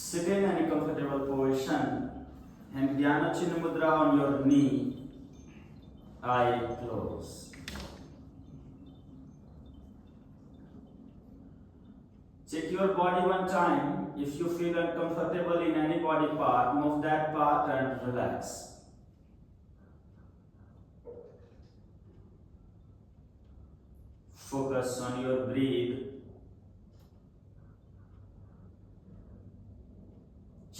Sit in any comfortable position and Dhyana Chinna Mudra on your knee, eye closed. Check your body one time. If you feel uncomfortable in any body part, move that part and relax. Focus on your breath.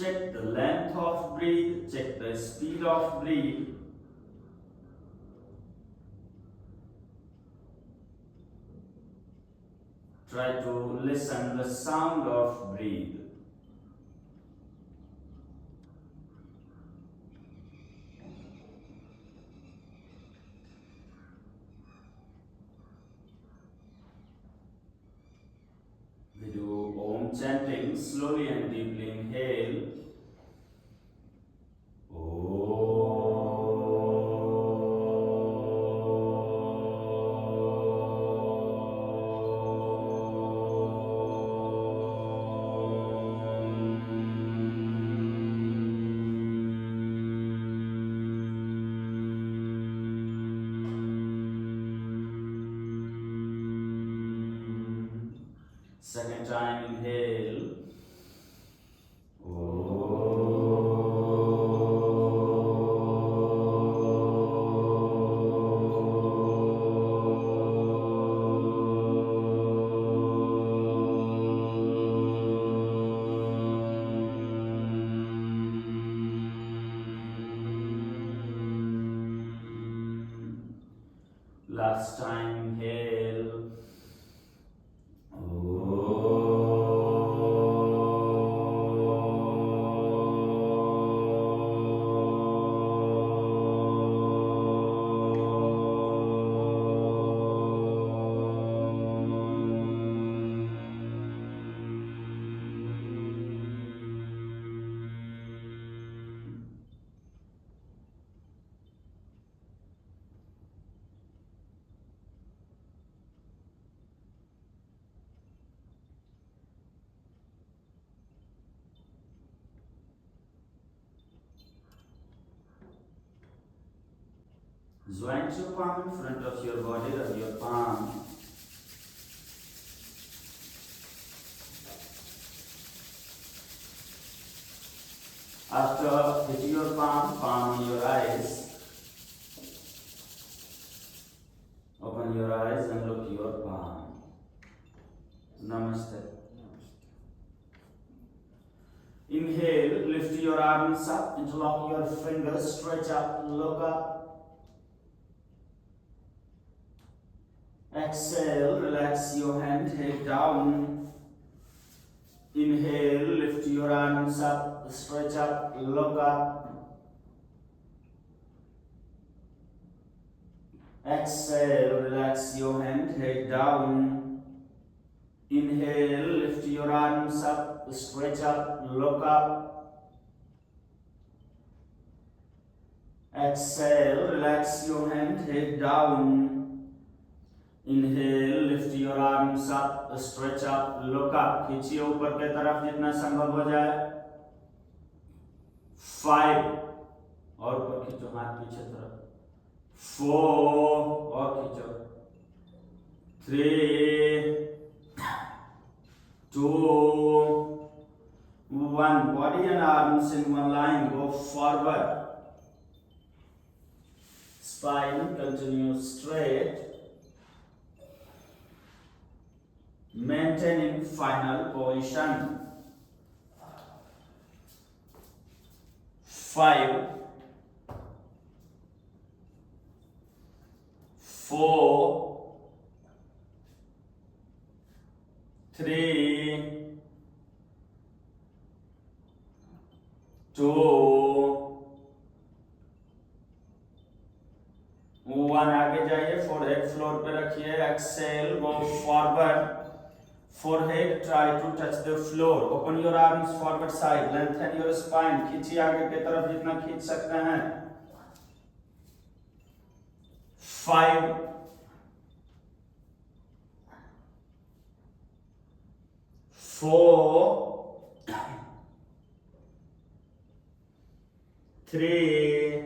Check the length of breath, check the speed of breath. Try to listen the sound of breath. We do Om chanting slowly and deeply. Inhale. Second time, inhale. Last time, inhale. Joint your palm in front of your body, rub your palm. After hitting your palm on your eyes, open your eyes and look your palm. Namaste. Inhale, lift your arms up, interlock your fingers, stretch up, look up. Exhale, relax your hand, head down. Inhale, lift your arms up, stretch up, look up. Exhale, relax your hand, head down. Inhale, lift your arms up, stretch up, look up. Exhale, relax your hand, head down. Inhale, lift your arms up, stretch up, look up. खींचिए ऊपर के तरफ जितना संभव हो जाए. 5 और ऊपर खींचो, हाथ पीछे तरफ. 4 और खींचो. 3 2 1. Body and arms in one line. Go forward. Spine continue straight. Maintaining final position. 5 4 3 2 1. आगे जाइए, फोरहेड फ्लोर पे रखिए. Exhale, go forward. Forehead, try to touch the floor. Open your arms forward side. Lengthen your spine. खींचिए आगे की तरफ जितना खींच सकते हैं. 5 4 3,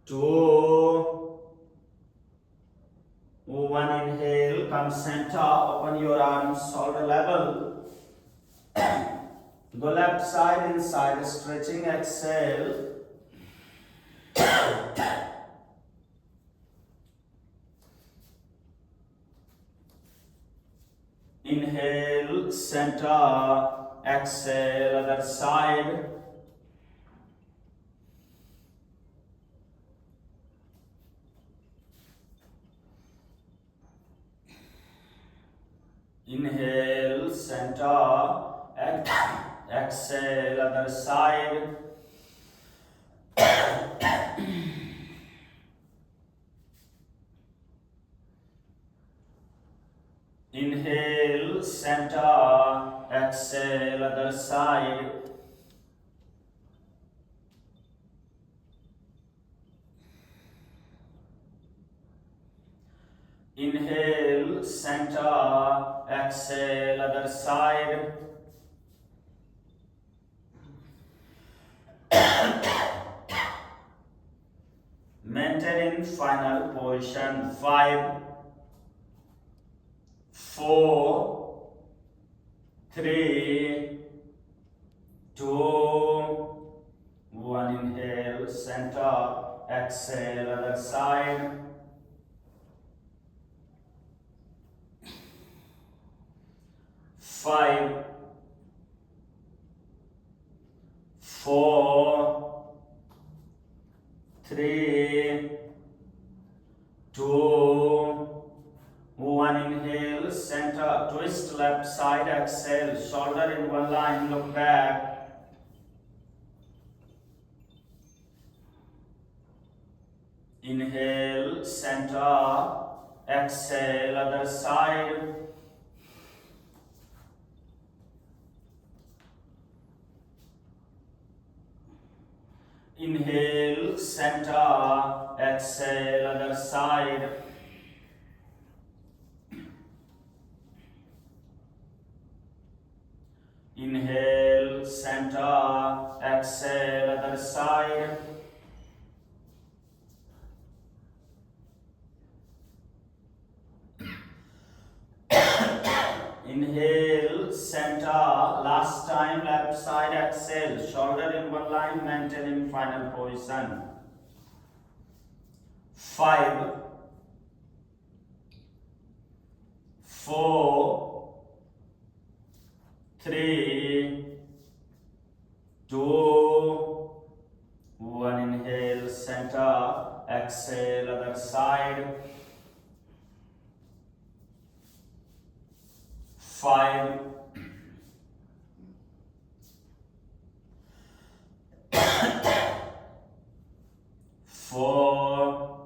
2, 1. Inhale, come center, open your arms shoulder level. Go left side inside, stretching, exhale. Inhale, center, exhale, other side. Inhale, center, exhale, other side. Inhale, center, exhale, other side. Inhale, center, exhale, other side. Maintaining final position. 5, 4, 3, 2, 1. Inhale, center, exhale, other side. Five, 4, 3, 2, 1. Inhale, center, twist left side, exhale, shoulder in one line, look back. Inhale, center, exhale, other side. Inhale, center, exhale, other side. Inhale, center, exhale, other side. Inhale, center, last time, left side, exhale, shoulder in one line, maintaining final position. 5, 4, 3, 2, 1. Inhale, center, exhale, other side. 5, 4,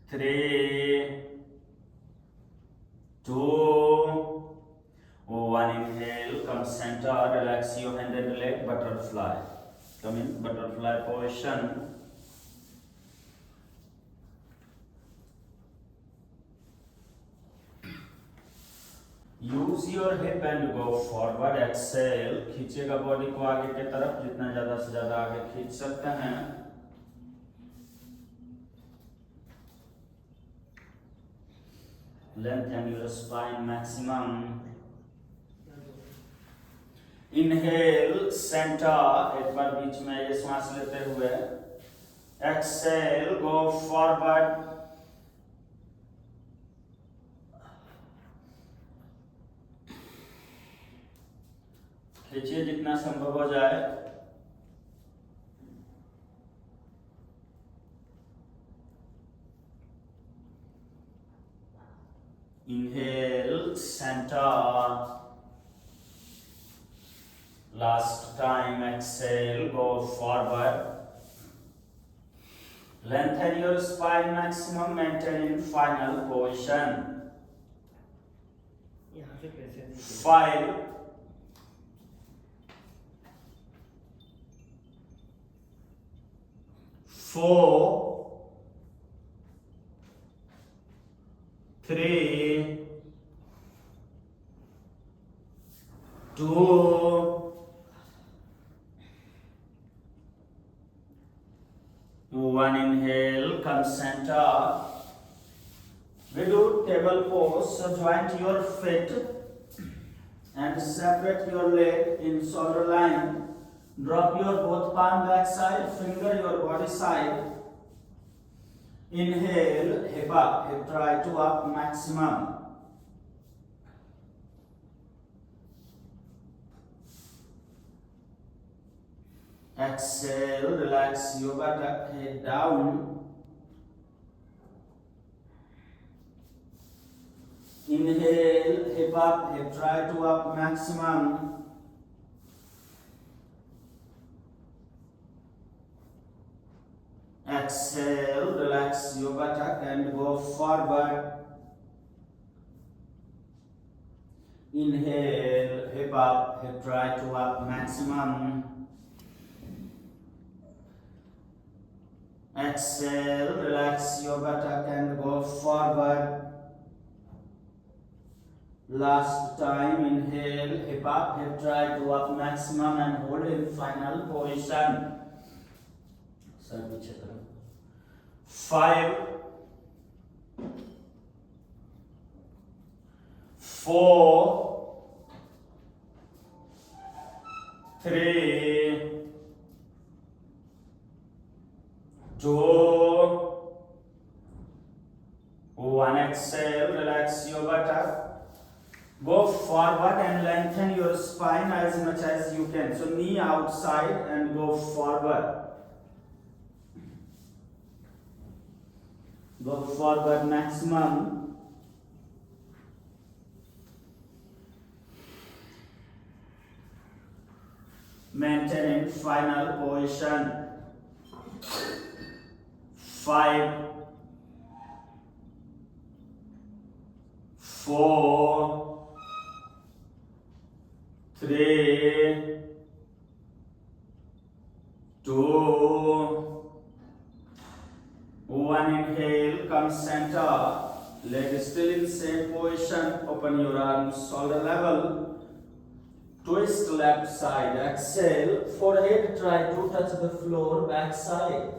3, 2, 1. Inhale, come center, relax your hand and leg, butterfly. Come in butterfly position. Use your hip and go forward. Exhale, खींचेगा body को आगे की तरफ, जितना ज्यादा से ज्यादा आगे खींच सकते हैं. Lengthen your spine maximum. Inhale, center, एक बार बीच में ये सांस लेते हुए. Exhale, go forward. खींचिए जितना संभव हो जाए. Inhale, center. Last time, exhale, go forward. Lengthen your spine maximum, maintaining final position. 5, 4, 3, 2, table pose. So joint your feet and separate your leg in shoulder line. Drop your both palm back side, finger your body side. Inhale, hip up, hip try to up maximum. Exhale, relax your buttock, head down. Inhale, hip up, hip try to up maximum. Exhale, relax your buttock and go forward. Inhale, hip up, hip try to up maximum. Exhale, relax your buttock and go forward. Last time, inhale, hip up, hip try to up maximum and hold in final position. 5, 4, 3, 2, 1. Exhale, relax your buttock. Go forward and lengthen your spine as much as you can. So knee outside and go forward. Go forward maximum. Maintain in final position. 5, 4, 3, 2, 1. Inhale, come center. Leg still in same position. Open your arms shoulder level. Twist left side. Exhale. Forehead try to touch the floor. Back side.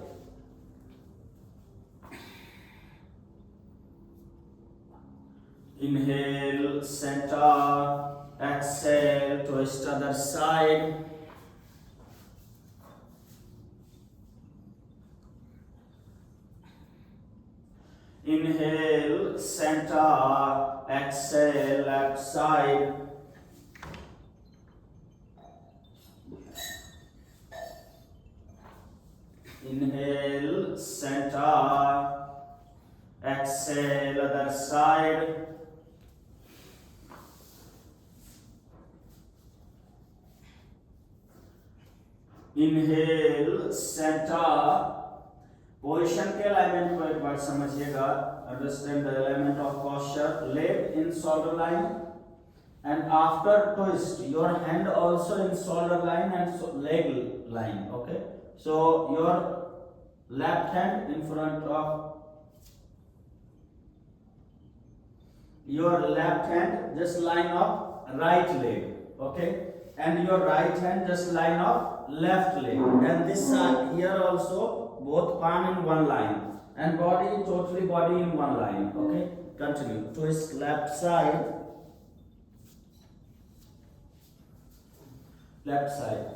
Inhale, center. Exhale, twist other side. Inhale, center. Exhale, left side. Inhale, center. Exhale, other side. Inhale, center. Position के alignment को एक बार समझिएगा. Understand the alignment of posture. Leg in shoulder line, and after twist your hand also in shoulder line and leg line. Okay, so your left hand in front of your left hand just line of right leg. Okay, and your right hand just line of left leg, and this side here also both palm in one line, and body totally body in one line. Okay, continue. Twist left side, left side.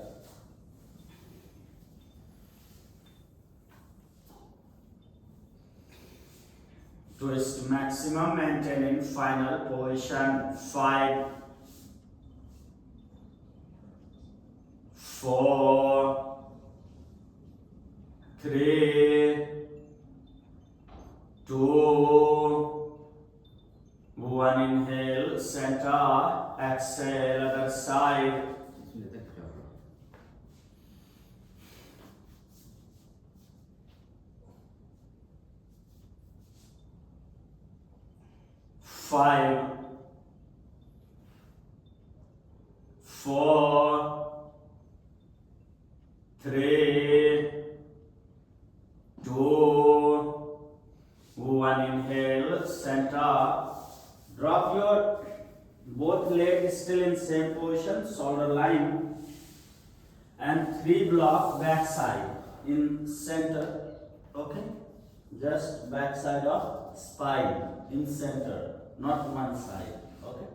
Twist maximum, maintaining final position. 5, 4, 3, 2, 1. Inhale, center. Exhale, other side. Five, 4, 3, 2, 1. Inhale, center. Drop your both legs still in same position, shoulder line, and 3 block back side in center. Okay, just back side of spine in center. not one side. Okay,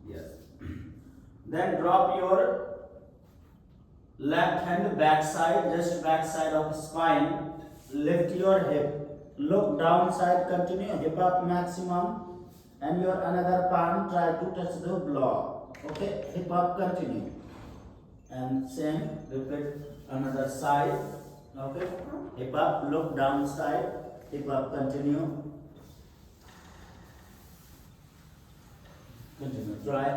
yes. Then drop your left hand back side, just back side of spine. Lift your hip, look down side, continue hip up maximum, and your another palm try to touch the block. Okay, hip up, continue, and same repeat another side. Okay, hip up, look down side, hip up, continue, try.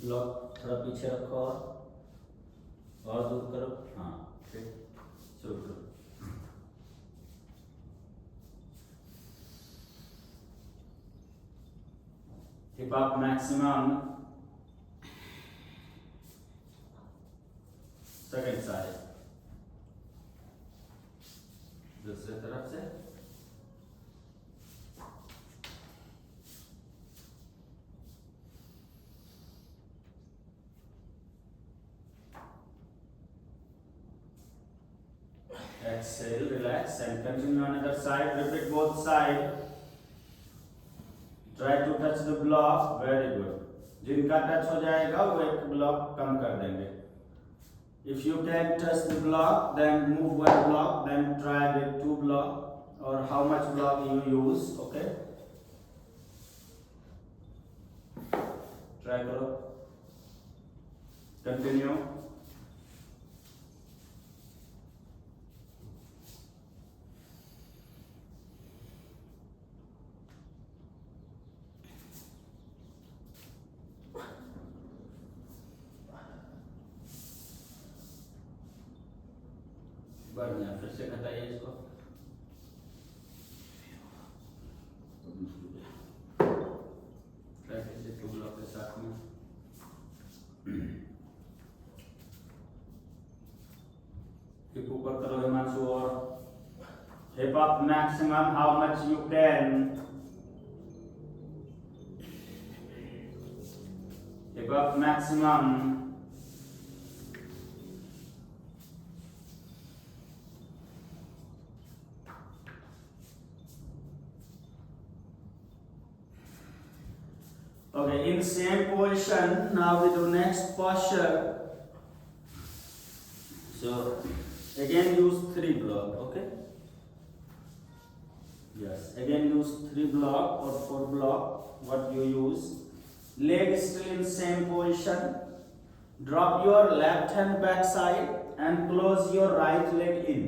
Block थोड़ा पीछे रखो और दूर करो। हाँ, ठीक, शुरू करो। Hip up maximum, second side, दूसरे तरफ से। Exhale, relax, and continue on other side. Repeat both side. Try to touch the block. Very good. जिनका टच हो जाएगा वो एक ब्लॉक कम कर देंगे. If you can touch the block, then move one block. Then try with two block or how much block you use. Okay. Try करो. Continue. बढ़िया, फिर से घटाइए इसको। से टू ब्लॉक के साथ में हिप ऊपर करो हिमांशु, और hip up maximum how much you can, hip up maximum. Okay, in same position, now we do next posture. So again use 3 block. Okay, yes, again use 3 block or 4 block, what you use. Leg still in same position. Drop your left hand back side and close your right leg in.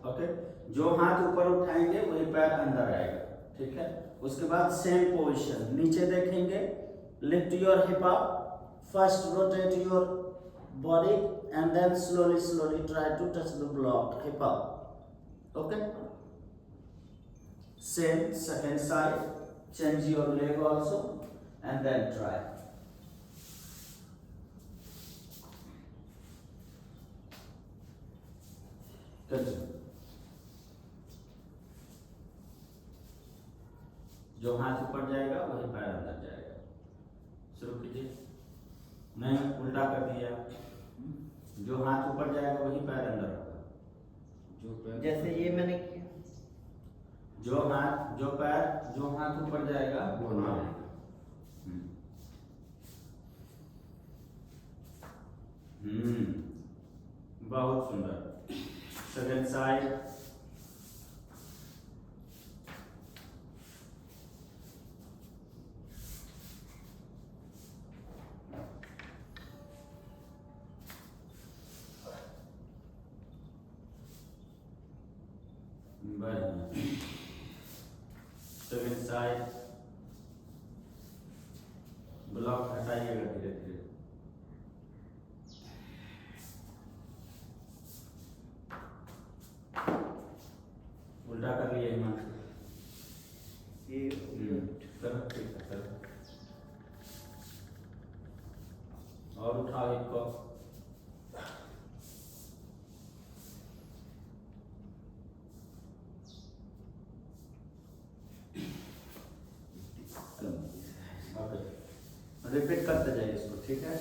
Okay, जो हाथ ऊपर उठाएंगे वही पैर अंदर आएगा, ठीक है। उसके बाद सेम पोजीशन, नीचे देखेंगे, lift your hip up, first rotate your body and then slowly try to touch the block, hip up. Okay, same second side, change your leg also and then try. Continue. जो हाथ ऊपर जाएगा वही पैर अंदर जाएगा। शुरू कीजिए। नहीं, उल्टा कर दिया। जो हाथ ऊपर जाएगा वही पैर अंदर होगा। जो पैर जैसे ये मैंने किया, जो हाथ ऊपर जाएगा वो अंदर आएगा। बहुत सुंदर। Second side, second side, block हटाइएगा धीरे धीरे। उल्टा कर लिए हिमांशु, ये करो, ठीक है, करो। और उठाओ इसको। रिपीट करते जाइए इसको, ठीक है।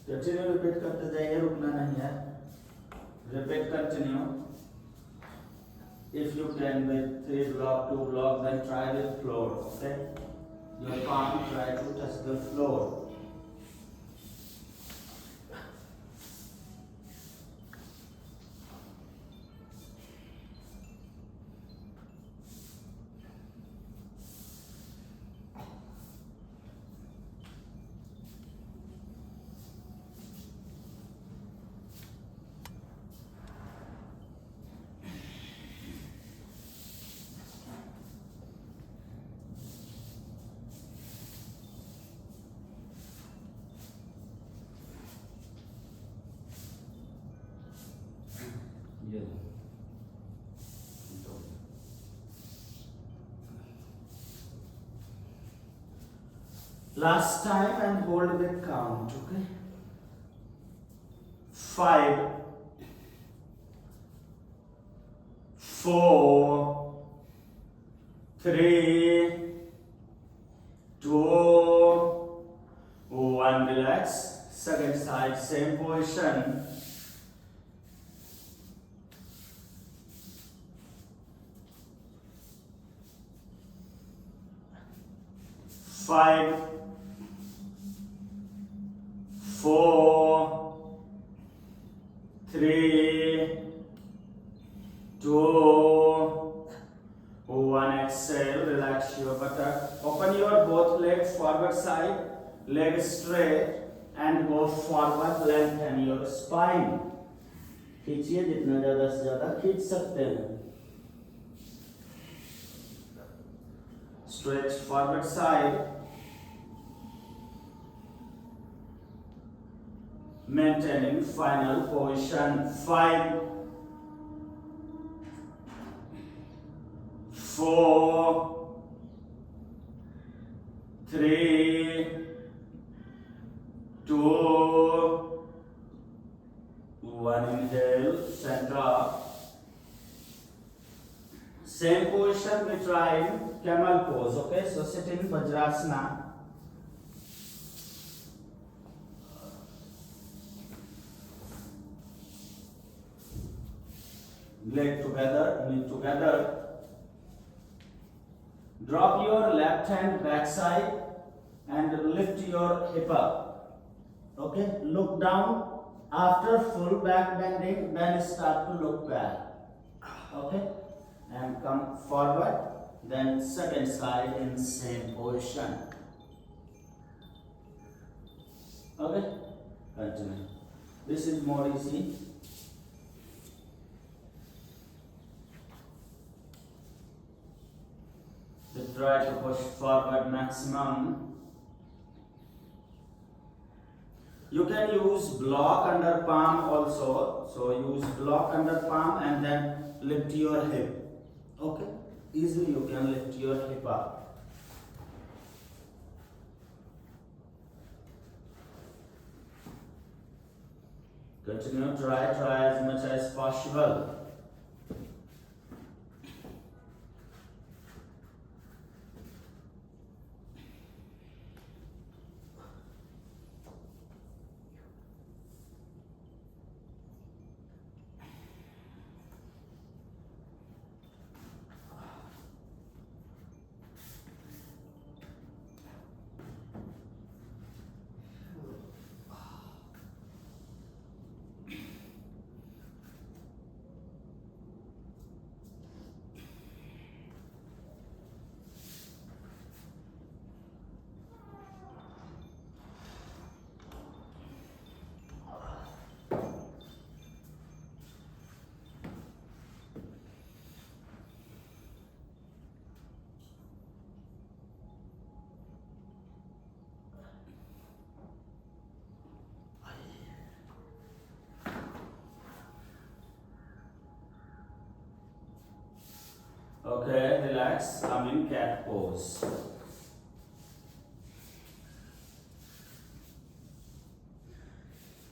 कंटिन्यू रिपीट करते जाइए, रुकना नहीं है. Repeat, continue. If you can with 3 block, 2 block, then try with floor. Okay. Your palm try to touch the floor. Yeah. Last time and hold the count, okay? 5, 4, 3, 2, 1. Relax. Second side, same position. 5, 4, 3, 2, 1. Exhale, relax your buttock. Open your both legs forward side, leg straight and go forward, lengthen your spine. खींचिए जितना ज्यादा से ज्यादा खींच सकते हैं. Stretch forward side. Maintaining final position. 5, 4, 3, 2, 1. Inhale, center up. Same position we try in camel pose. Okay, so sit in Vajrasana. Leg together, knee together. Drop your left hand backside and lift your hip up. Okay, look down. After full back bending, then start to look back. Okay, and come forward. Then second side in same position. Okay, continue. This is more easy. So try to push forward maximum. You can use block under palm also. So use block under palm and then lift your hip. Okay, easily you can lift your hip up. Continue, try as much as possible. Okay, relax, come in cat pose.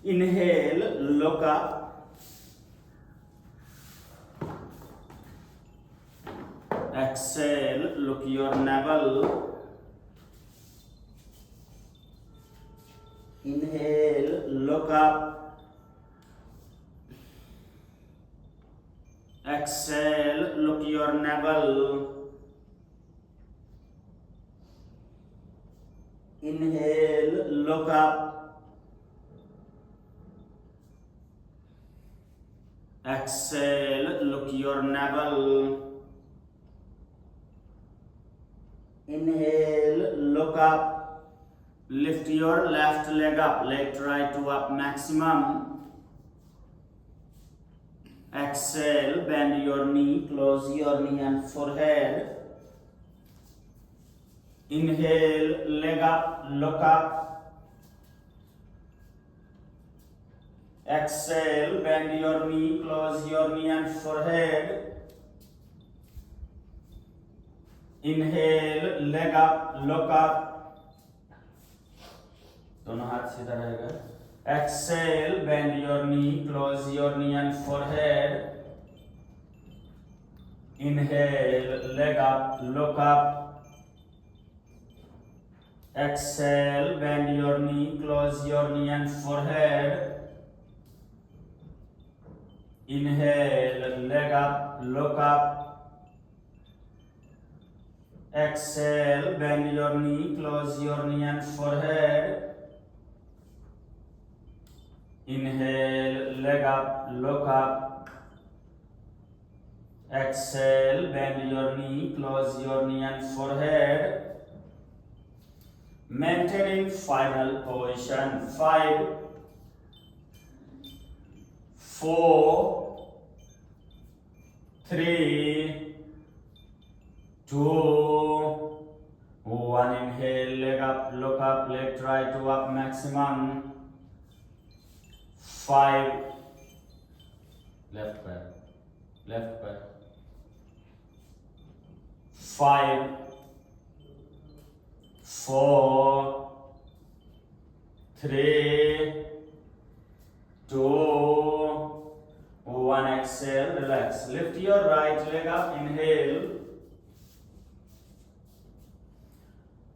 Inhale, look up. Exhale, look your navel. Inhale, look up. Exhale, look your navel. Inhale, look up. Exhale, look your navel. Inhale, look up. Lift your left leg up, leg try to up maximum. Exhale, bend your knee, close your knee and forehead. Inhale, leg up, look up. Exhale, bend your knee, close your knee and forehead. Inhale, leg up, look up. दोनों हाथ सीधा रहेगा. Exhale, bend your knee, close your knee and forehead. Inhale, leg up, look up. Exhale, bend your knee, close your knee and forehead. Inhale, leg up, look up. Exhale, bend your knee, close your knee and forehead. Inhale, leg up, look up. Exhale, bend your knee, close your knee and forehead. Maintaining final position. 5, 4, 3, 2, 1. Inhale, leg up, look up, leg try to up maximum. 5, left back. 5, 4, 3, 2, 1. Exhale, relax. Lift your right leg up, inhale.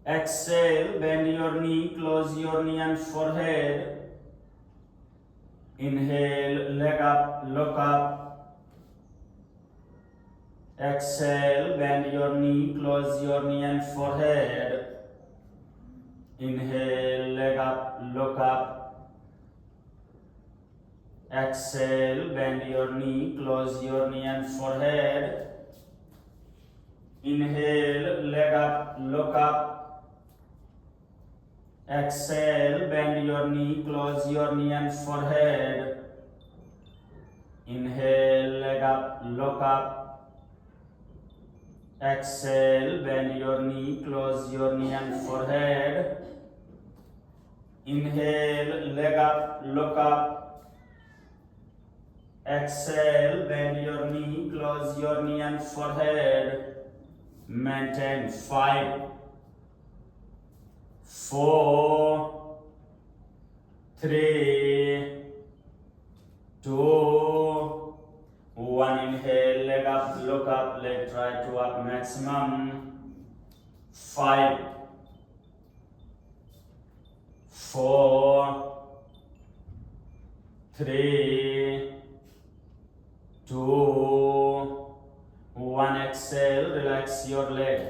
Exhale, bend your knee, close your knee and forehead. Inhale, leg up, look up. Exhale, bend your knee, close your knee and forehead. Inhale, leg up, look up. Exhale, bend your knee, close your knee and forehead. Inhale, leg up, look up. Exhale, bend your knee, close your knee and forehead. Inhale, leg up, look up. Exhale, bend your knee, close your knee and forehead. Inhale, leg up, look up. Exhale, bend your knee, close your knee and forehead. Maintain. 5, 4, 3, 2, 1. Inhale, leg up, look up, leg try to up maximum. 5, 4, 3, 2, 1. Exhale, relax your leg.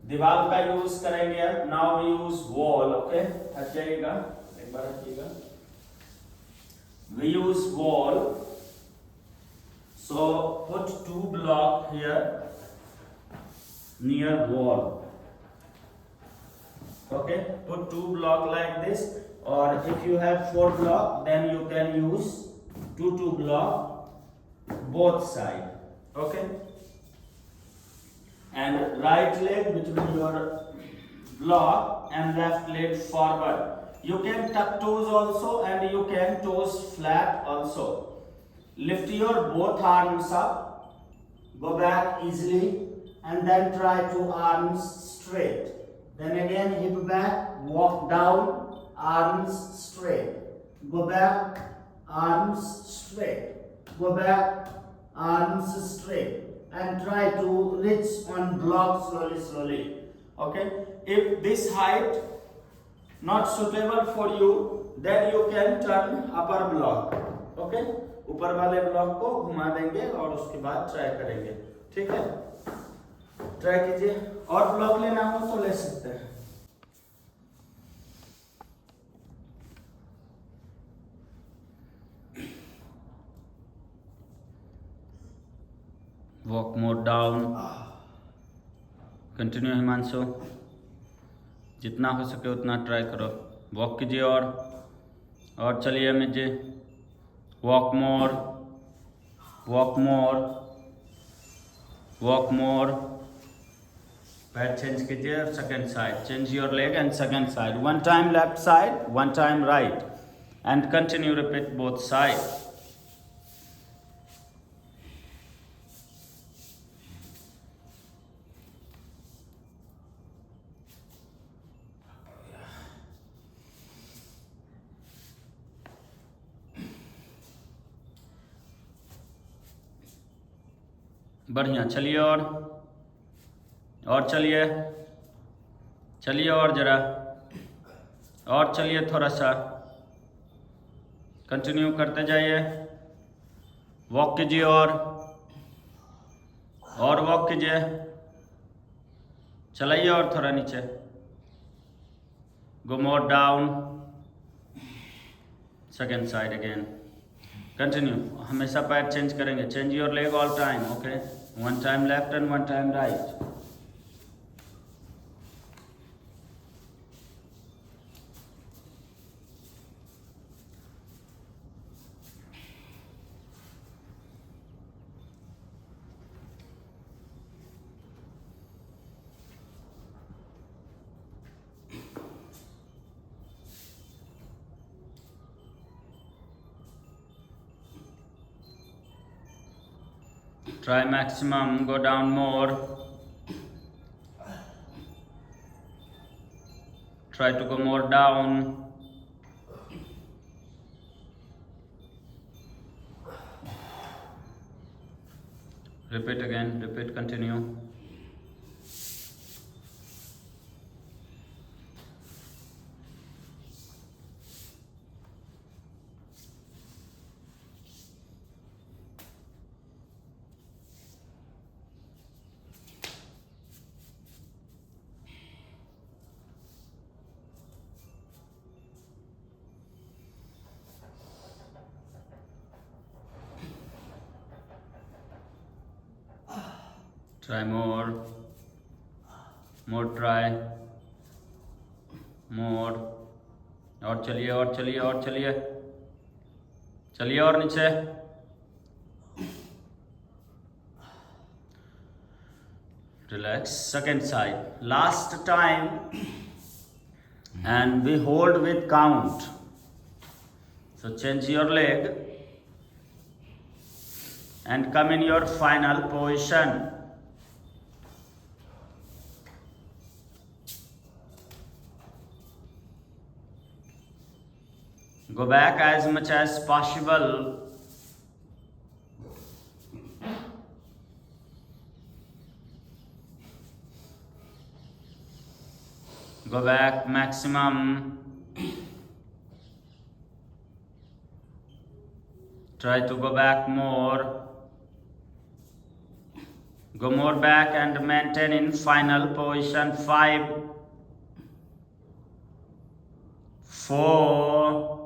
दीवार का use करेंगे अब. Now we use wall. Okay, हट जाइएगा, एक बार हटिएगा. We use wall. So put 2 block here near wall. Okay, put 2 block like this, or if you have 4 block, then you can use 2 block both side. Okay, and right leg between your block and left leg forward. You can tuck toes also, and you can toes flat also. Lift your both arms up, go back easily, and then try to arms straight. Then again hip back, walk down, arms straight. Go back, arms straight. Go back, arms straight. And try to reach on block slowly. Okay, if this height not suitable for you, then you can turn upper block, okay, ऊपर वाले block को घुमा देंगे और उसके बाद try करेंगे, ठीक है। ट्राई कीजिए, और ब्लॉक लेना हो तो ले सकते हैं। वॉक मोर डाउन, कंटिन्यू हिमांशु, जितना हो सके उतना ट्राई करो, वॉक कीजिए और चलिए अमित जी, वॉक मोर, वॉक मोर, वॉक मोर, पैर चेंज कीजिए, second side, change your leg and second side, one time left side, one time right, and continue repeat both side. बढ़िया, चलिए और चलिए, चलिए और जरा, और चलिए थोड़ा सा, कंटिन्यू करते जाइए, वॉक कीजिए और वॉक कीजिए, चलाइए और थोड़ा नीचे, go more down, second side again, continue, हमेशा पैर चेंज करेंगे, change your leg all time, okay, one time left and one time right. Try maximum, go down more. Try to go more down. Repeat again, repeat, continue. Try more, try, more, और चलिए और चलिए और चलिए, चलिए और नीचे, relax, second side, last time, and we hold with count, so change your leg and come in your final position. Go back as much as possible. Go back maximum. Try to go back more. Go more back and maintain in final position. 5, 4,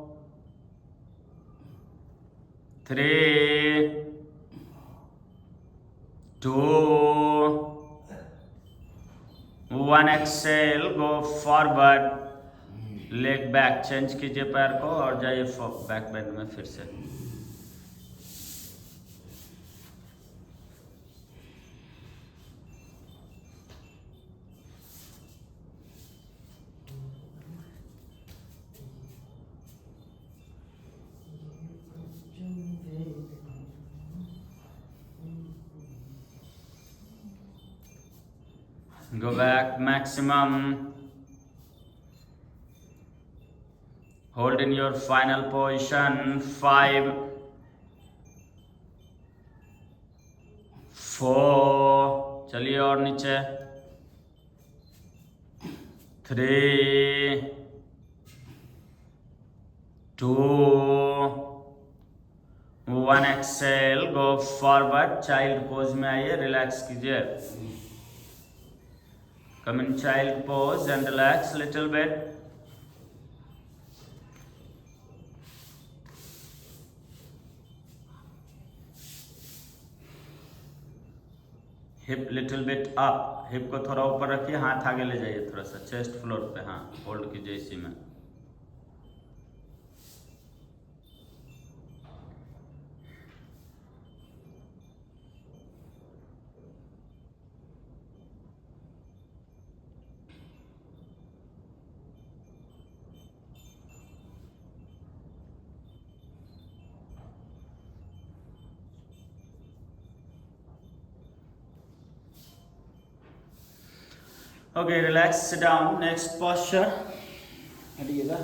3, 2, 1, exhale, go forward, leg back, change कीजिए पैर को और जाइए back bend में फिर से। Go back maximum. Hold in your final position. 5, 4, चलिए और नीचे, 3, 2 1 exhale, go forward, child pose में आइए, रिलैक्स कीजिए, come in child pose and relax little bit, hip little bit up, hip को थोड़ा ऊपर रखिए, हाथ आगे ले जाइए थोड़ा सा, चेस्ट फ्लोर पे, हाँ होल्ड कीजिए इसी में। Okay relax, sit down, next posture, हटिएगा।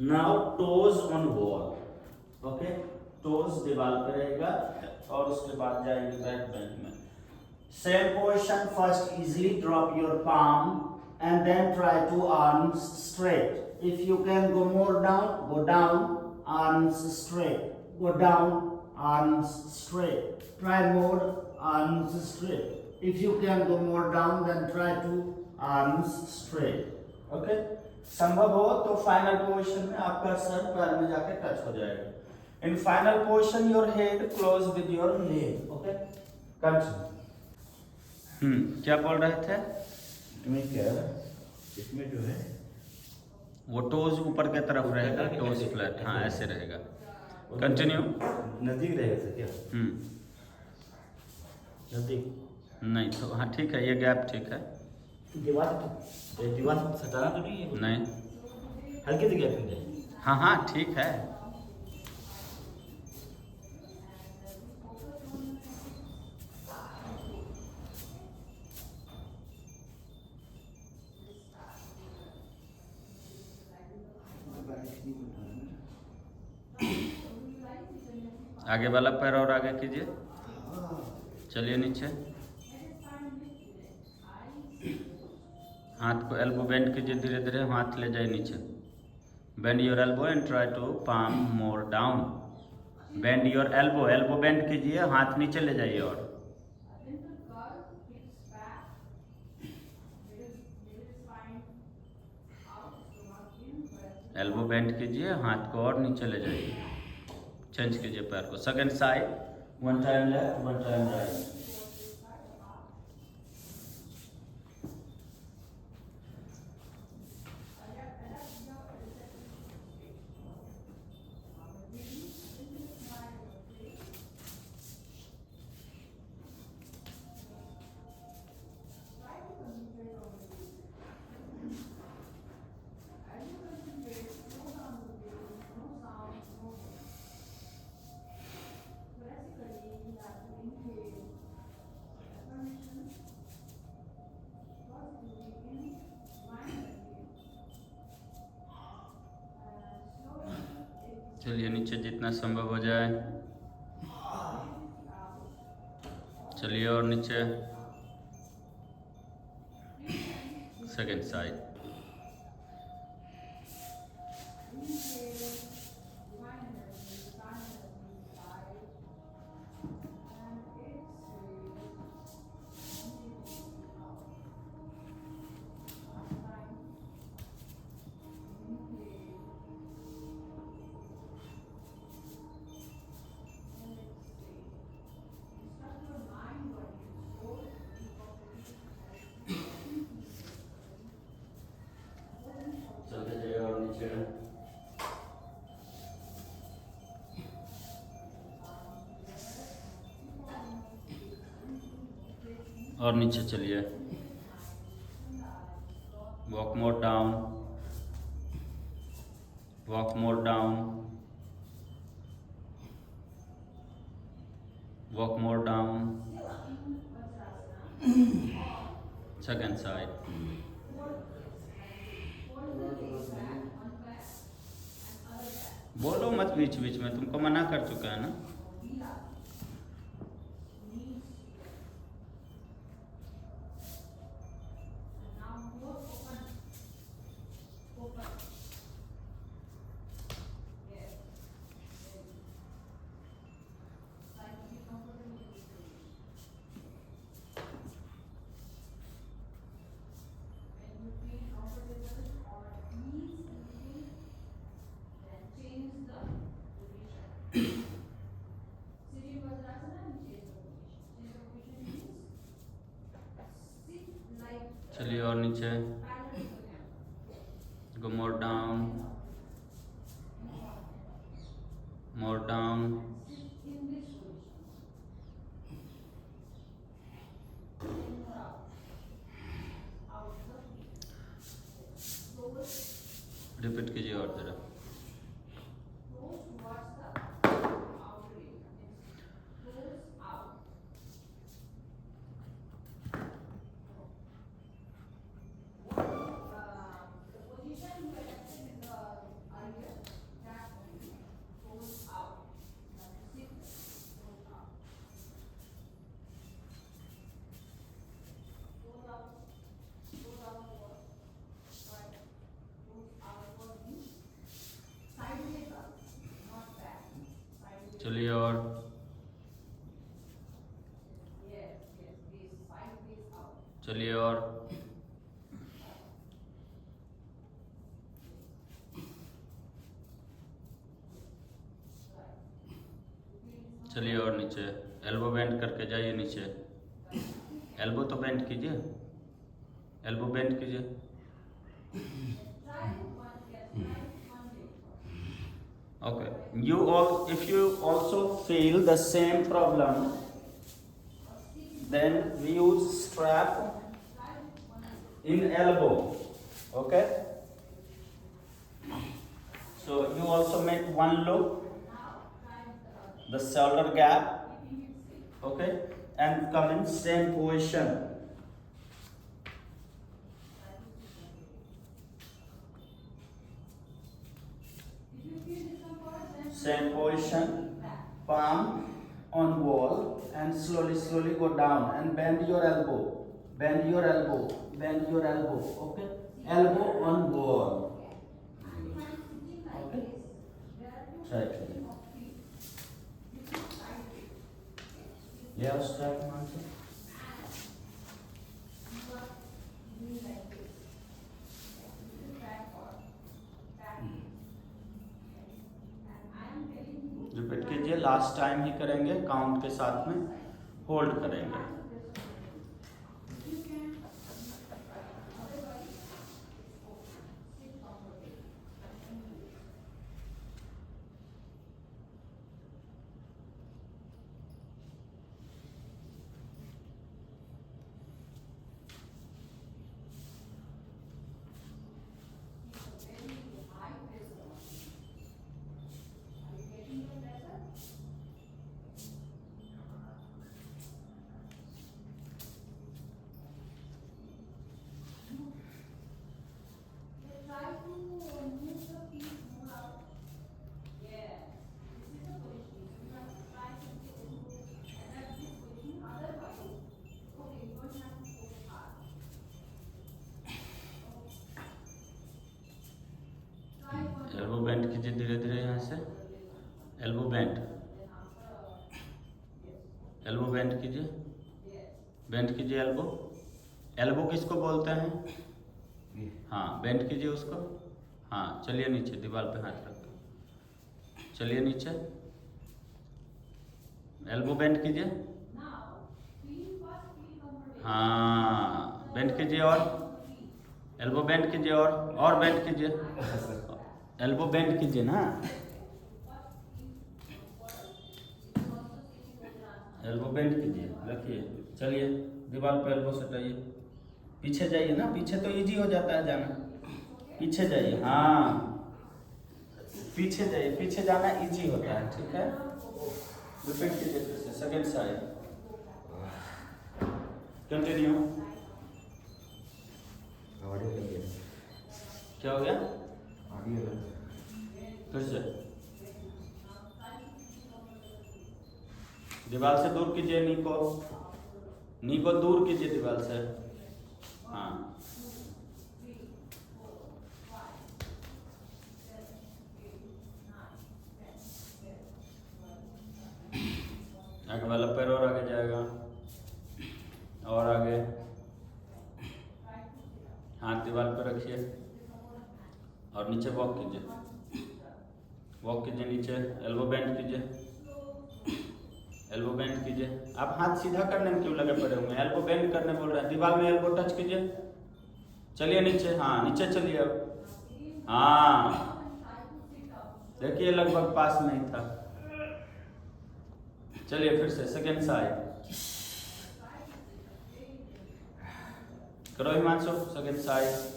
Now toes on wall, okay, toes दीवार पे रहेगा और उसके बाद जाएंगे बैक बेंड में। Same position, first easily drop your palm and then try to arms straight. If you can go more down, go down, arms straight, go down, arms straight, try more, arms straight. If you can go more down, then try to arms straight. Okay, संभव हो तो final position में आपका sir पैर में जाके touch हो जाएगा। In final position your head close with your leg, okay, continue. क्या बोल रहे थे? इसमें क्या है? इसमें जो है वो टोज ऊपर के तरफ रहेगा, टोज फ्लैट, हाँ ऐसे रहेगा। कंटिन्यू। नजदीक रहेगा सर क्या? नजदीक नहीं तो हाँ ठीक है, ये गैप ठीक है। दीवार से सटाना तो नहीं है? नहीं, हल्की सी गैप है। हाँ हाँ ठीक है। आगे वाला पैर और आगे कीजिए, चलिए नीचे, हाथ को एल्बो बेंड कीजिए, धीरे धीरे हाथ ले जाइए नीचे, bend your elbow and try to palm more down, bend your elbow, elbow bend कीजिए, हाथ नीचे ले जाइए और एल्बो बेंड कीजिए, हाथ को और नीचे ले जाइए, चेंज कीजिए पैर को, second side, one time left, one time right. चलिए नीचे जितना संभव हो जाए, चलिए और नीचे, सेकंड साइड, और नीचे चलिए, वॉक मोर डाउन, वॉक मोर डाउन, वॉक मोर डाउन, सेकंड साइड, बोलो मत बीच बीच में, तुमको मना कर चुका है ना। चलिए और नीचे, go more down, more down, repeat कीजिए और जरा। चलिए और, चलिए और, चलिए और नीचे, एल्बो बेंड करके जाइए नीचे, एल्बो तो बेंड कीजिए, एल्बो बेंड कीजिए। Okay, if you also feel the same problem, then we use strap in elbow. Okay, so you also make one loop, the shoulder gap, okay, and come in same position. Same position, palm on wall, and slowly go down and bend your elbow, bend your elbow, bend your elbow. Okay, elbow on wall. Okay, try it. Yeah, strap Mansi. Repeat कीजिए, last time ही करेंगे, count के साथ में hold करेंगे। Elbow bend कीजिए धीरे धीरे, यहाँ से एल्बो बेंड, एल्बो बेंड कीजिए, बेंड कीजिए एल्बो। एल्बो किसको बोलते हैं? हाँ, बेंड कीजिए उसको। हाँ, चलिए नीचे, दीवार पे हाथ रख के चलिए नीचे, एल्बो बेंड कीजिए। हाँ, बेंड कीजिए और एल्बो बेंड कीजिए और बेंड कीजिए, एल्बो बेंड कीजिए ना, एल्बो बेंड कीजिए, रखिए। चलिए दीवार पे एल्बो सटाइए, पीछे जाइए ना, पीछे तो इजी हो जाता है जाना, पीछे जाइए। हाँ, पीछे जाइए, पीछे जाना इजी होता है, ठीक है। रिपीट कीजिए फिर से, सेकेंड साइड, कंटिन्यू। क्या हो गया? फिर से दीवार से दूर कीजिए, नी को दूर कीजिए दीवार से। हाँ, आगे वाला पैर और आगे जाएगा, और आगे, हाथ दीवार पर रखिए और नीचे वॉक कीजिए, वॉक कीजिए नीचे, एल्बो बेंड कीजिए, एल्बो बेंड कीजिए। आप हाथ सीधा करने में क्यों लगे पड़े हुए हैं? एल्बो बेंड करने बोल रहे हैं, दीवार में एल्बो टच कीजिए, चलिए नीचे, हाँ नीचे चलिए अब। हाँ देखिए लगभग पास में ही था। चलिए फिर से सेकेंड साइड करो Himanshu, second side.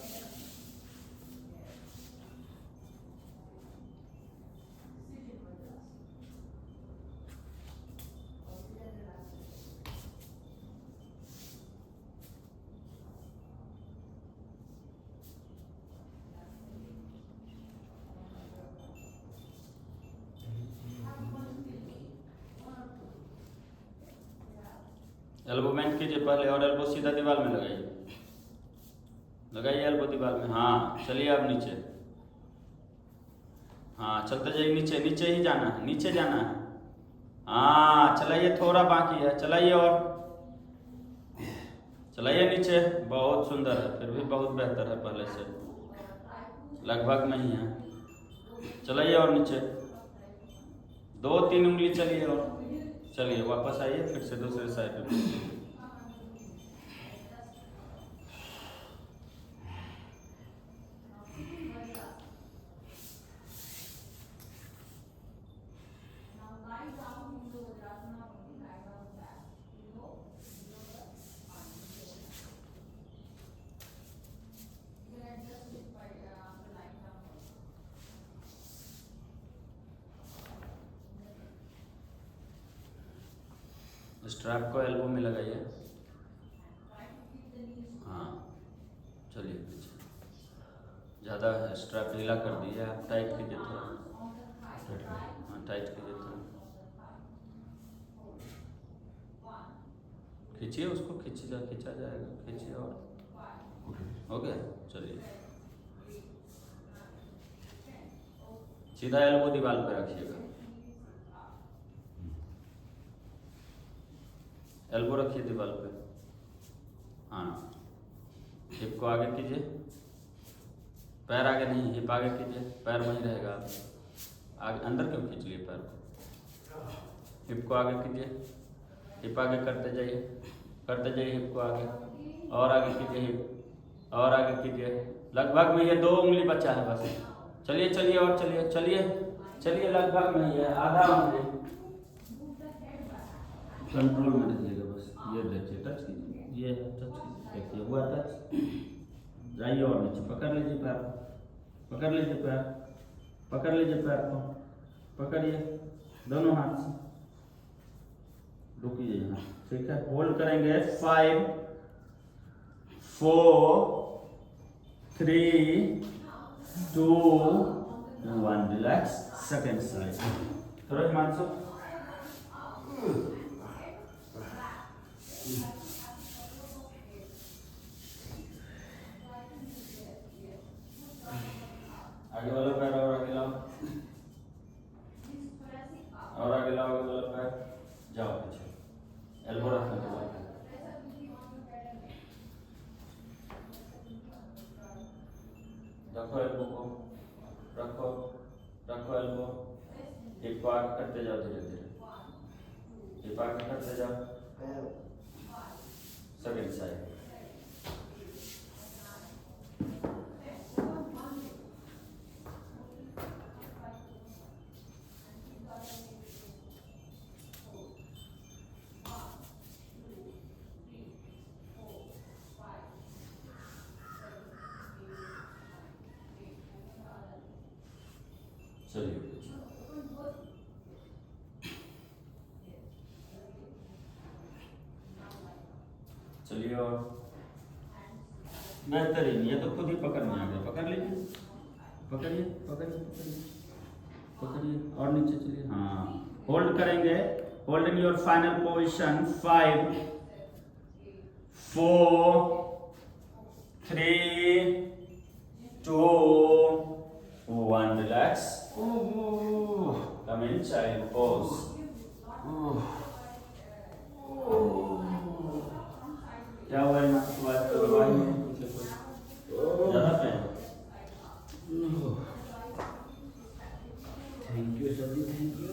Elbow bend कीजिए पहले और एल्बो सीधा दीवार में लगाइए, लगाइए एल्बो दीवार में। हाँ चलिए अब नीचे, हाँ चलते जाइए नीचे, नीचे ही जाना है, नीचे जाना है। हाँ चलाइए, थोड़ा बाकी है, चलाइए और चलाइए नीचे। बहुत सुंदर है, फिर भी बहुत बेहतर है पहले से, लगभग में ही है। चलाइए और नीचे 2-3 उंगली चलिए और चलिए वापस आइए फिर से दूसरे साइड पे। स्ट्रैप को एल्बो में लगाइए। हाँ चलिए पीछे, ज़्यादा है स्ट्रैप ढीला कर दिया, आप टाइट कीजिए थोड़ा। हाँ टाइट कीजिए थोड़ा, खींचिए उसको, खींचा जाएगा, खींचिए और हो गया। चलिए सीधा एल्बो दीवार पे रखिएगा, एल्बो रखिए दीवार पे। हाँ हिप को आगे कीजिए, पैर आगे नहीं, हिप आगे कीजिए, पैर वहीं रहेगा। आगे अंदर क्यों खींच लिए पैर को? हिप को आगे कीजिए, हिप आगे करते जाइए हिप को आगे, और आगे कीजिए हिप, और आगे कीजिए। लगभग में ये 2 उंगली बचा है बस। चलिए चलिए और चलिए लगभग में ही है, आधा उंगली। कंट्रोल में रहिएगा बस, ये देखिए टच कीजिए, ये टच कीजिए, देखिए हुआ टच। जाइए और नीचे, पकड़ लीजिए पैर, पकड़ लीजिए पैर, पकड़ लीजिए पैर को, पकड़िए दोनों हाथ से, रुकिए यहाँ, ठीक है। होल्ड करेंगे 5 4 3 2 1, रिलैक्स। सेकेंड साइड थोड़ा हिमांशु, आगे वाला पैर और आगे लाओ, और आगे लाओ, आगे वाला पैर, जाओ पीछे, एल्बो रखना दीवार पे। रखो एल्बो को, रखो रखो एल्बो, हिप को आगे करते जाओ धीरे धीरे, हिप आगे करते जाओ। सेकेंड साइड चलिए चलिए और बेहतरीन, ये तो खुद ही पकड़ने आ गया, पकड़ लीजिए, पकड़िए पकड़िए पकड़िए पकड़िए और नीचे चलिए। हाँ होल्ड करेंगे, hold in your final position 5 4 3 2 1, relax. Come in child pose. क्या हुआ है ना, बात तो दवाई में ज़्यादा पेन। थैंक यू सभी, थैंक यू।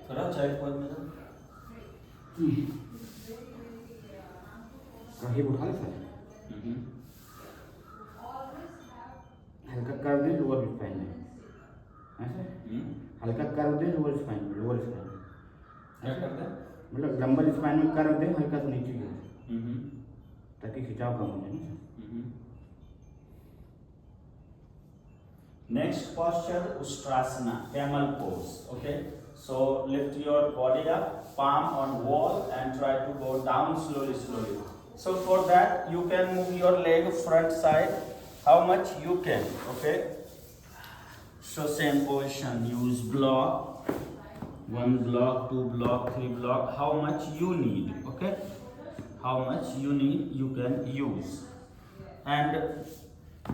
थोड़ा जाओ चाइल्ड पोज में जाओ। हिप उठा ले सर, हम्म, हल्का कर दे लोअर स्पाइन में, ऐसे हल्का कर दे लोअर स्पाइन में, लोअर स्पाइन क्या कर दे? मतलब लंबर स्पाइन में कर दे, हल्का सा नीचे गिर ताकि खिंचाव कम हो जाए ना। Next posture, Ustrasana, camel pose. Okay, so lift your body up, palm on wall, and try to go down slowly. So for that, you can move your leg front side, how much you can. Okay, so same position. Use block, 1 block, 2 block, 3 block. How much you need? Okay, how much you need, you can use. And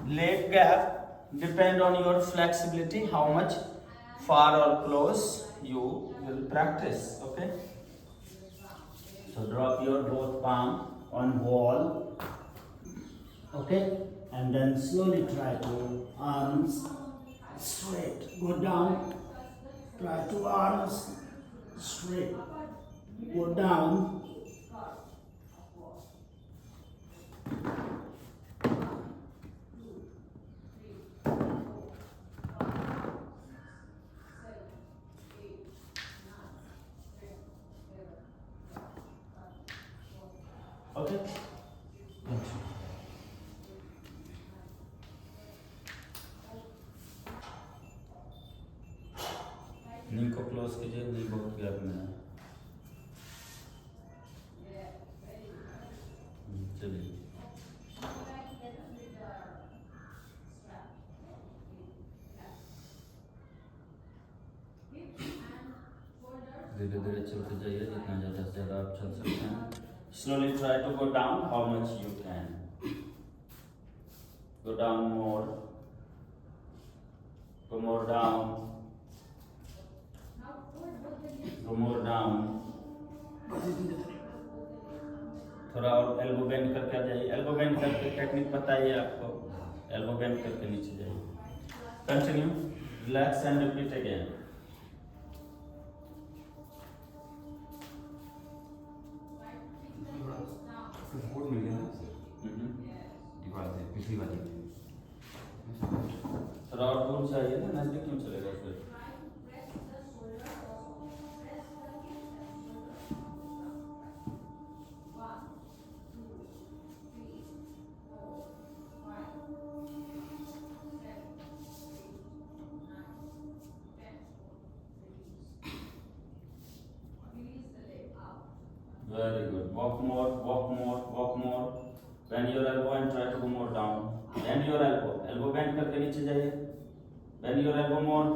leg gap depend on your flexibility, how much far or close you will practice. Okay, so drop your both palm on wall. Okay, and then slowly try to arms straight, go down, try to arms straight, go down. Okay. नी को close कीजिए, नी बहुत gap में है। चलिए धीरे धीरे चलते जाइए, जितना ज़्यादा से ज़्यादा आप चल सकते हैं। Slowly try to go down how much you can. Go down more. Go more down. Go more down. थोड़ा और एल्बो बेंड करके आ जाइए। एल्बो बेंड करके टेक्निक बताइए आपको। एल्बो बेंड करके नीचे जाइए। Continue. Relax and repeat again. Support मिल गया ना दीवार से पिछली वाली। थोड़ा और दूर चाहिए ना, नजदीक क्यों चलेगा फिर? Very good. Walk more, walk more, walk more. Bend your elbow and try to go more down. Bend your elbow. Elbow bend करके नीचे जाइए. Bend your elbow more.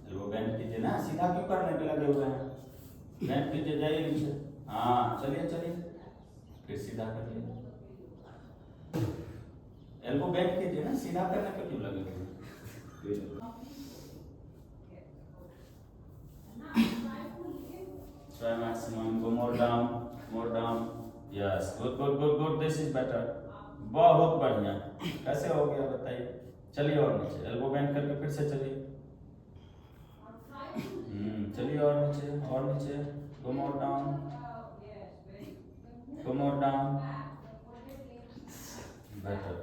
Elbow bend कीजिए ना, सीधा क्यों करने पे लगे हुए हैं? Bend कीजिए, जाइए नीचे. हाँ, चलिए चलिए. फिर सीधा करिए. Elbow bend कीजिए ना, सीधा करने पे क्यों लगे हुए हैं? Try maximum. Go more down, more down. Yes, good, good, good, good. This is better. बहुत बढ़िया. कैसे हो गया बताइए? चलिए और नीचे. Elbow bend करके फिर से चलिए. चलिए और नीचे. Go more down. Go more down. Better.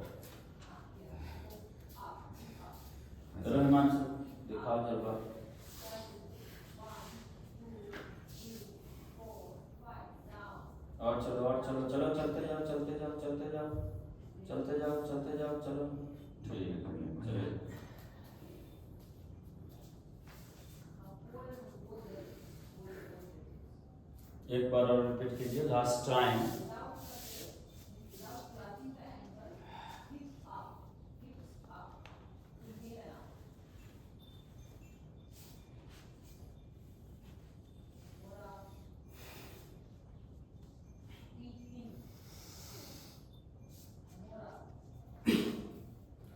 चलो हिमांशु, दिखाओ जलवा. और चलो चलते जाओ चलो ठीक है चलिए। एक बार और रिपीट कीजिए, last time.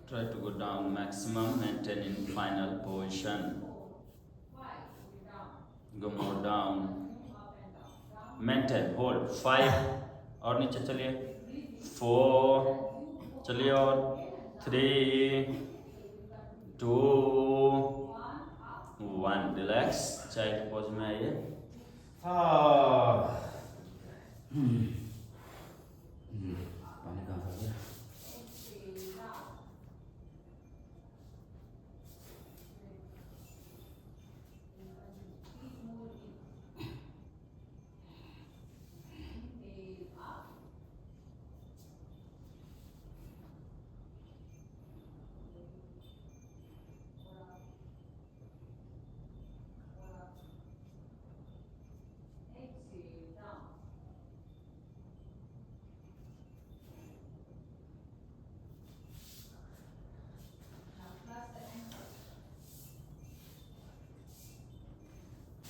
Try to go down maximum, maintain in final position. Go more down. Maintain, hold. 5 और नीचे चलिए. 4 चलिए और 3 2 1 रिलैक्स, चाइल्ड पोज में आइए। पानी कहाँ आ गया?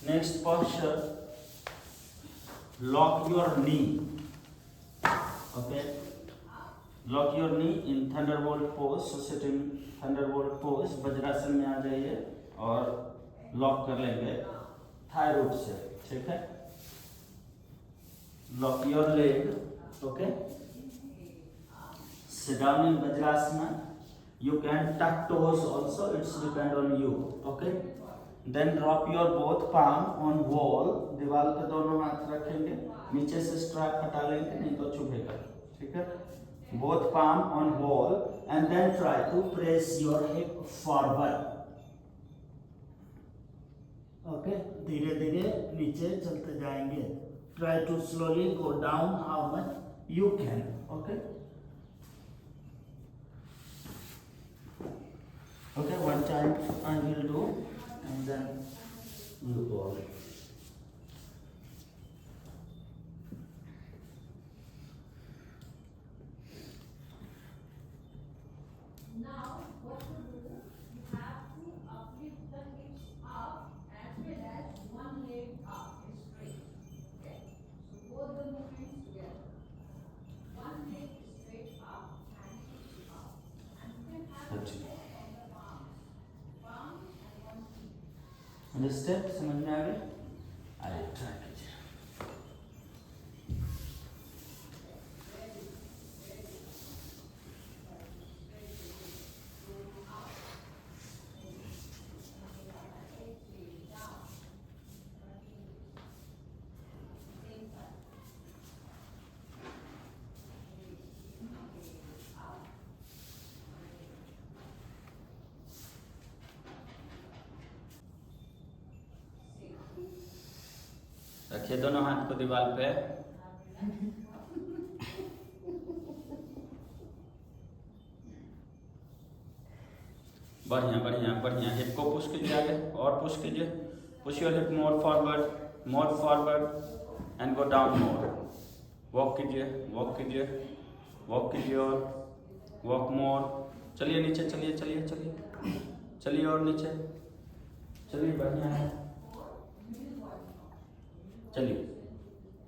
Next posture, lock your knee. Okay, lock your knee in thunderbolt pose. So sit in thunderbolt pose. Vajrasana में आ जाइए और लॉक कर लेंगे थाई रूट से, ठीक है। Lock your leg, okay. Sit down in Vajrasana. You can tuck toes also. It's depend on you, okay. Then drop your both palm on wall. दीवार पे दोनों हाथ रखेंगे, नीचे से स्ट्रैप हटा लेंगे, नहीं तो चुभेगा, ठीक है। Both palm on wall and then try to press your hip forward. Okay, धीरे धीरे नीचे चलते जाएंगे. Try to slowly go down how much you can. Okay. Okay, one time I will do and then you go. Now, what to do? You have to uplift the hips up as well as one leg up and straight. Okay? So both the movements together. One leg straight up and hips up. And you can have it both on the palms. Palms and one knee. Understand? समझ में आ गया? आइए try कीजिए। रखिए दोनों हाथ को दीवार पे। बढ़िया बढ़िया बढ़िया, हिप को पुश कीजिए आगे और पुश कीजिए। Push your hip more forward and go down more. Walk कीजिए, वॉक कीजिए, वॉक कीजिए और वॉक मोर। चलिए नीचे, चलिए चलिए चलिए चलिए और नीचे चलिए, बढ़िया है। चलिए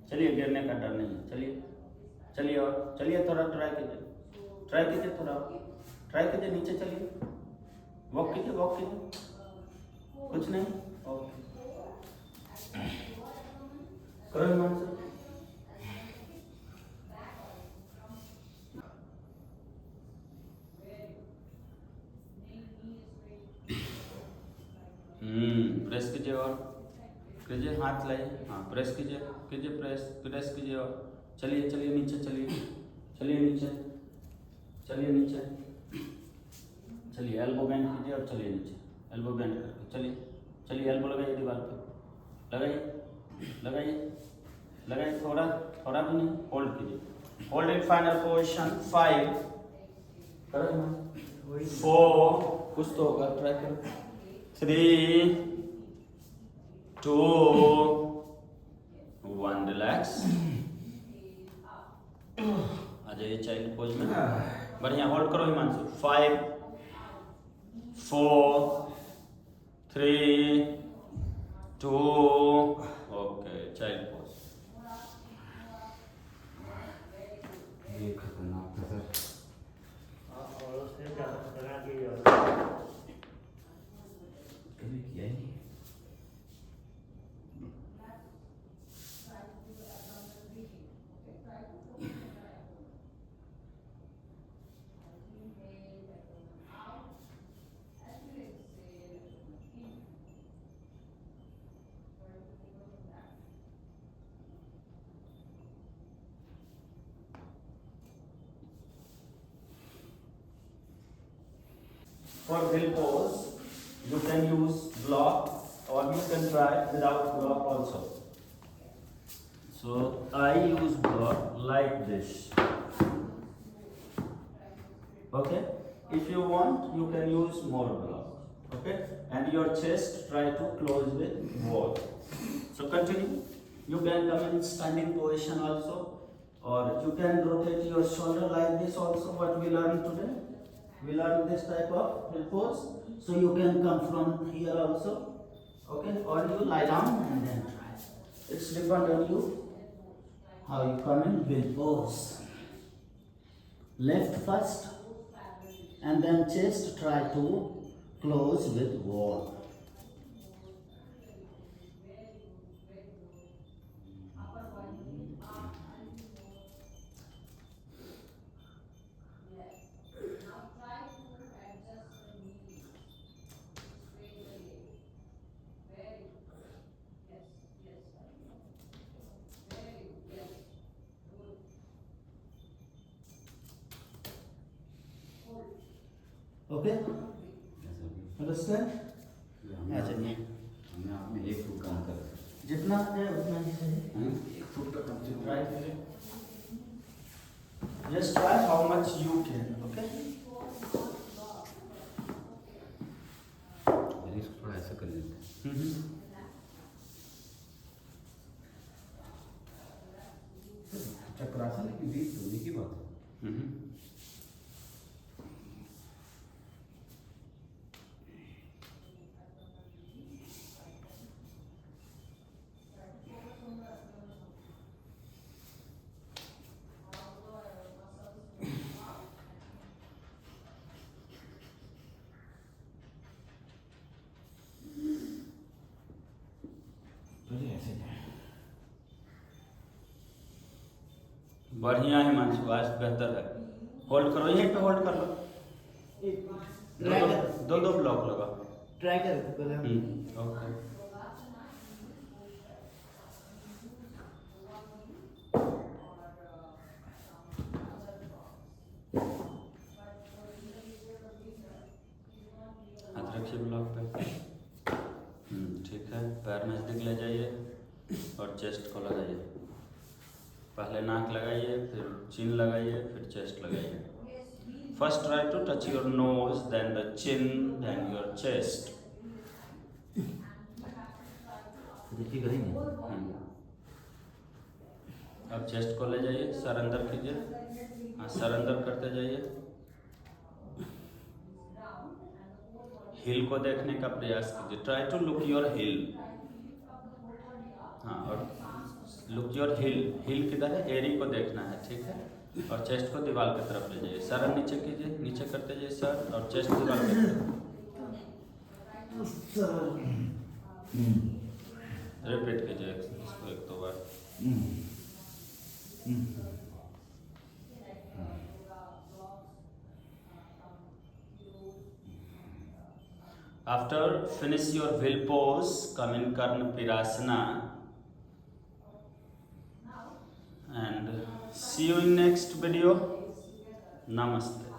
चलिए, गिरने का डर नहीं है। चलिए चलिए और चलिए, थोड़ा ट्राई कीजिए थोड़ा ट्राई कीजिए, नीचे चलिए, वॉक कीजिए, कुछ नहीं, ओके। करो ईमान से। प्रेस कीजिए और कीजिए, हाथ लाइए, हाँ प्रेस कीजिए कीजिए, प्रेस कीजिए और चलिए चलिए नीचे, चलिए नीचे, चलिए एल्बो बेंड कीजिए और चलिए नीचे, एल्बो बेंड करके चलिए एल्बो लगाइए दीवार पे, लगाइए थोड़ा भी नहीं, होल्ड कीजिए, होल्ड इन फाइनल पोजीशन। 5 4, कुछ तो होगा, ट्राई करो। 3 2 1 रिलैक्स। आ जाइए चाइल्ड पोज में, बढ़िया होल्ड करो हिमांशु। 5 4 3 2 okay, child pose. ये खतरनाक था सर। कभी किया ही नहीं। For will pose, you can use block or you can try without block also. So I use block like this. Okay, if you want you can use more block. Okay, and your chest try to close with wall. So continue. You can come in standing position also, or you can rotate your shoulder like this also. What we learned today, we learned this type of will pose. So you can come from here also. Okay, or you lie down and then try. It's depend on you how you come in will pose. Left first, and then chest try to close with wall. Okay? Understand? अच्छा जी हमने आप में 1 foot कम कर जितना है उतना ही सही 1 foot का कम से कम Right. Just try how much you can. Okay? इसको थोड़ा ऐसा कर देते हैं चक्रासन की भी धोने की बात है बढ़िया है हिमांशु, आज बेहतर है। होल्ड करो, यहीं पे होल्ड कर लो। दो ब्लॉक लगा। ट्राई कर पहले ओके। हाथ रखिए ब्लॉक पे। ठीक है, पैर नजदीक ले जाइए और चेस्ट को लगाइए। पहले नाक लगाइए, फिर चिन लगाइए, फिर चेस्ट लगाइए। First try to touch your nose, then the chin, then your chest. देखिए करेंगे अब चेस्ट को ले जाइए, सर अंदर कीजिए। हाँ, सर अंदर करते जाइए। हिल को देखने का प्रयास कीजिए। ट्राई टू लुक योर हिल। हाँ, और लुक योर हिल। हिल किधर है? एरी को देखना है, ठीक है। और चेस्ट को दीवार की तरफ ले जाइए। सर नीचे कीजिए, नीचे करते जाइए सर, और चेस्ट दीवार की तरफ। रिपीट कीजिए इसको 1-2 बार। After finish your will pose, come in Karnapirasana and see you in next video. Namaste.